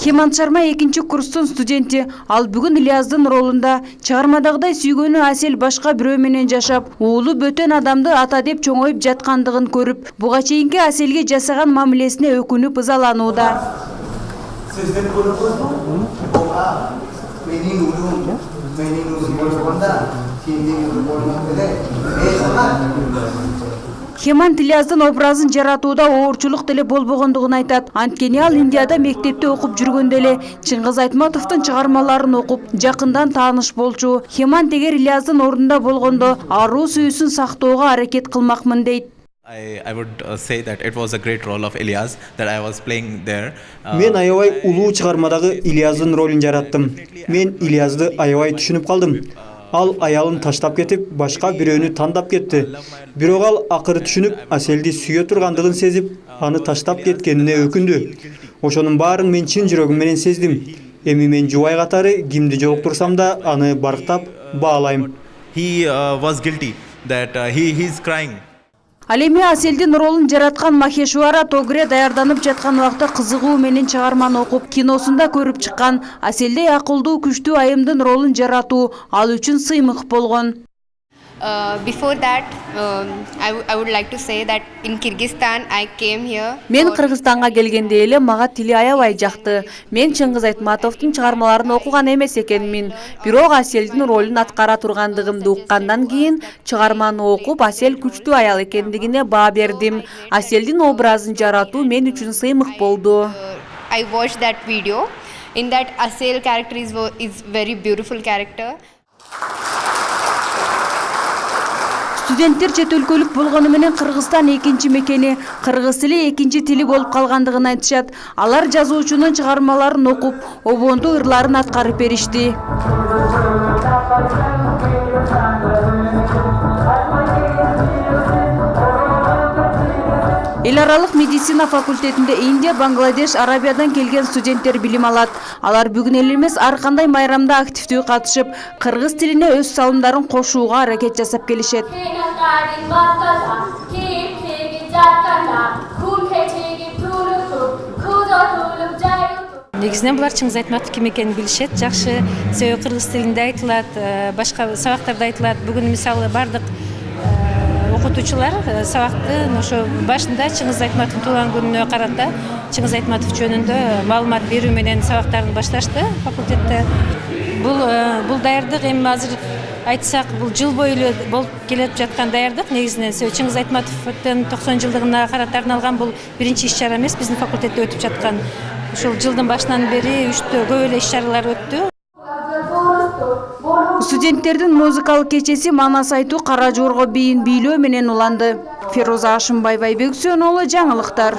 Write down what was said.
Хеман Шарма 2-курстун студенти. Ал бүгүн Ильяздын ролунда чыгармадагыдай сүйгөнү Асел башка бирөө менен жашап, уулу бөтөн адамды ата деп чоңоюп жаткандыгын көрүп, буга чейинки Аселге жасаган мамилесине өкүнүп ызаланууда. Хеман Ильяздын образын жаратууда оорчулук деле болбогондугун айтат. Анткени ал Индияда мектепте окуп жүргөндө эле Чыңгыз Айтматовдун чыгармаларын окуп, жакындан тааныш болчу. Хеман тегер Ильяздын ордунда болгондо аруу сүйүүсүн сактоого аракет кылмакмын дейт. I would say that it was a great role of Ilyas that I was playing there. Мен аябай улуу чыгармадагы Ильяздын ролун жараттым. Мен Ильязды аябай түшүнүп калдым. Ал аялын таштап кетип, башка бирөөнү тандап кетти. Бирок ал акыры түшүнүп, Аселди сүйө тургандыгын сезип, аны таштап кеткенине өкүндү. Ошонун баарын мен чын жүрөгүм менен сездим. Эми мен жубай катары кимди жолуктурсам да аны барктап баалайм. He was guilty that he's crying. Ал эми Аселдин ролун жараткан Махешвара Тогре даярданып жаткан убакта кызыгуу менен чыгарманы окуп, киносунда көрүп чыккан Аселдей акылдуу, күчтүү айымдын ролун жаратуу ал үчүн сыймык болгон. Before that, I would like to say that in Kyrgyzstan I came here. Мен Кыргызстанга келгенде эле мага тили аябай жакты. Мен Чыңгыз Айтматовдун чыгармаларын окуган эмес экенмин. Бирок Аселдин ролун аткара тургандыгымды уккандан кийин чыгарманы окуп, Асел күчтүү аял экендигине баа бердим. Аселдин образын жаратуу мен үчүн сыймык болду. I watched that video. In that Asel character is very beautiful character. Студенттер чет өлкөлүк болгону менен Кыргызстан экинчи мекени, кыргыз тили экинчи тили болуп калгандыгын айтышат. Алар жазуучунун чыгармаларын окуп, обондуу ырларын аткарып беришти. Эл аралык медицина факультетинде Индия, Бангладеш, Арабиядан келген студенттер билим алат. Алар бүгүн эле эмес, ар кандай майрамда активдүү катышып, кыргыз тилине өз салымдарын кошууга аракет жасап келишет. Негизинен булар Чыңгыз Айтматов ким экенин билишет, жакшы себеби кыргыз тилинде айтылат, башка сабактарда айтылат. Бүгүн мисалы бардык окутуучулар сабакты ошо башында Чыңгыз Айтматовдун туулган күнүнө карата Чыңгыз Айтматов жөнүндө маалымат берүү менен сабактарын башташты факультетте. Бул даярдык эми азыр айтсак, бул жыл бою эле болуп келип жаткан даярдык. Негизинен Чыңгыз Айтматовдун 90 жылдыгына карата арналган бул биринчи иш-чара эмес, биздин факультетте өтүп жаткан. Ушул жылдын башынан бери 3 көп эле иш-чаралар өттү. Студенттердин музыкалык кечеси Манас айтуу Кара Жорго бийин бийлөө менен уланды. Фероза Ашымбаева, Айбек Үсөнұлы, жаңылыктар.